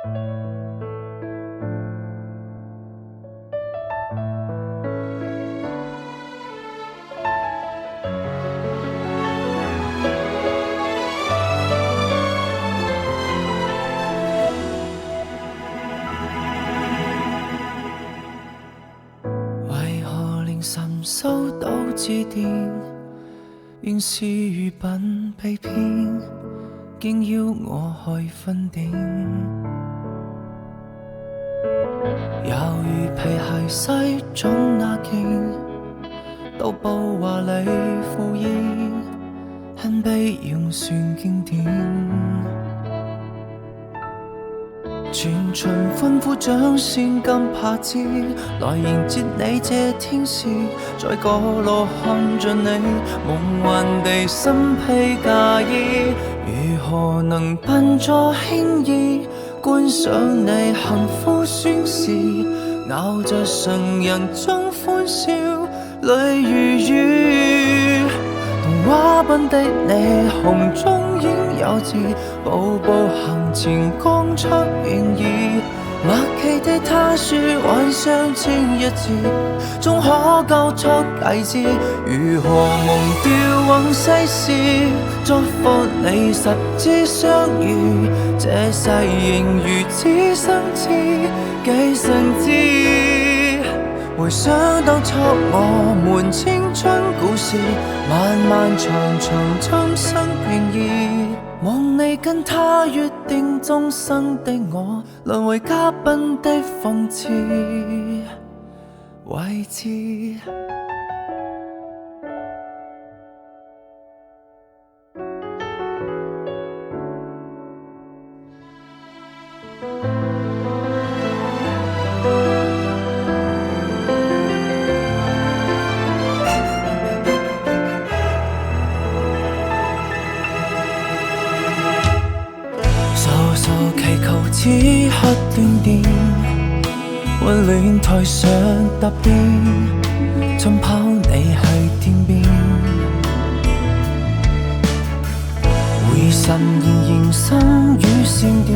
為何凌晨收到致電，原是餘品被騙，竟邀我去分店。猶如皮鞋西裝那件，到布華麗赴宴，很悲用算經典。全場歡呼掌聲金拍子，來迎接你這天使，在角落看着你夢幻地身披嫁衣，如何能扮作輕易觀賞你幸福宣示，咬着常人中歡笑，淚如雨。童話般的你，紅中演幼稚，步步行前講出願意。默契的他說幻想千一次，終可交出戒指。如何忘掉往世事，祝福你十指相遇，這世仍如此相似，幾誠摯。回想當初我們青春故事，漫漫長長今生願意，望你跟他約定終生的我，淪為嘉賓的諷刺位置。祈求此刻斷電，溫暖台上答辯，盡拋你去天邊。回神仍生與線段，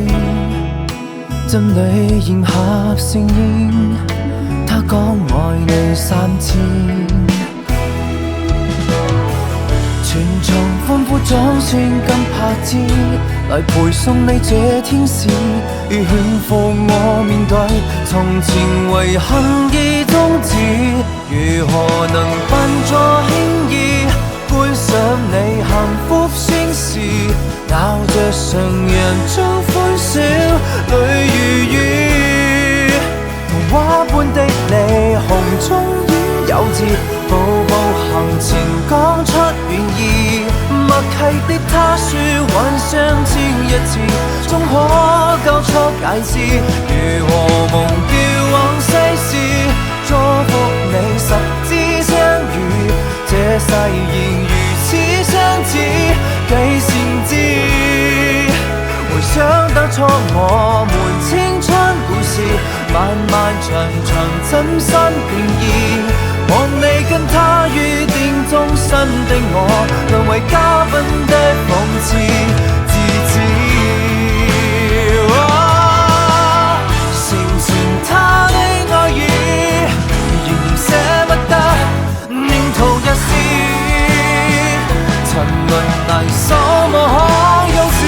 真理迎合盛宴，他講愛你3000。全場歡呼掌聲金拍子，來陪送你這天使，如勸服我面對從前遺憾已終止。如何能扮作輕易觀賞你幸福宣示，咬着常人中歡笑，淚如雨。童話般的你，紅中演幼稚，步步行前講出願意。默契的他說幻想千一次，終可交出戒指。如何忘掉往世事，祝福你十指相遇，這世仍如此相似，幾善知。回想當初我們青春故事，漫漫長長怎生倦意，望你跟他預定終身的我，淪為嘉賓的諷刺自知。成全他的愛意，仍然捨不得，命途若是沉淪難守，無可休止。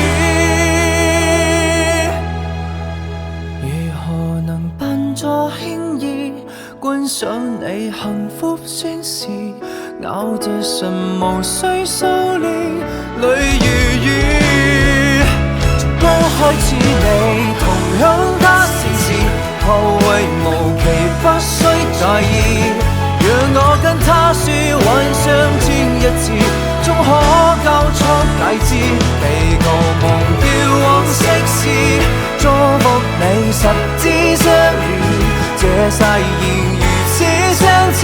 如何能扮作輕易觀賞你幸福宣示，咬着唇無需修煉，淚如雨。從剛開始你同樣他盛事，後會無期不需在意。讓我跟他說幻想千一次，終可交出戒指。祈求忘掉往昔事，祝福你十指相遇，這世仍如此相似，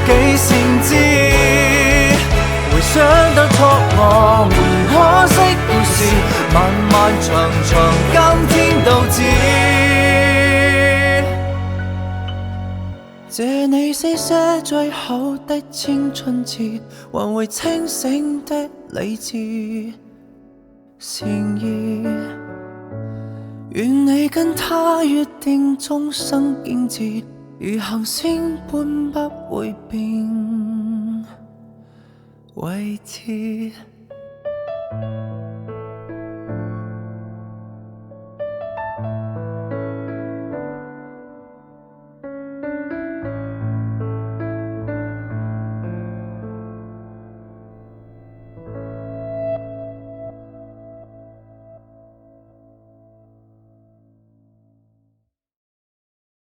幾善知。回想當初我們可惜故事，漫漫長長今天到此。借你寫寫最後的青春節，還未清醒的理智善意。願你跟他約定終生敬節，如行星般不會變位置。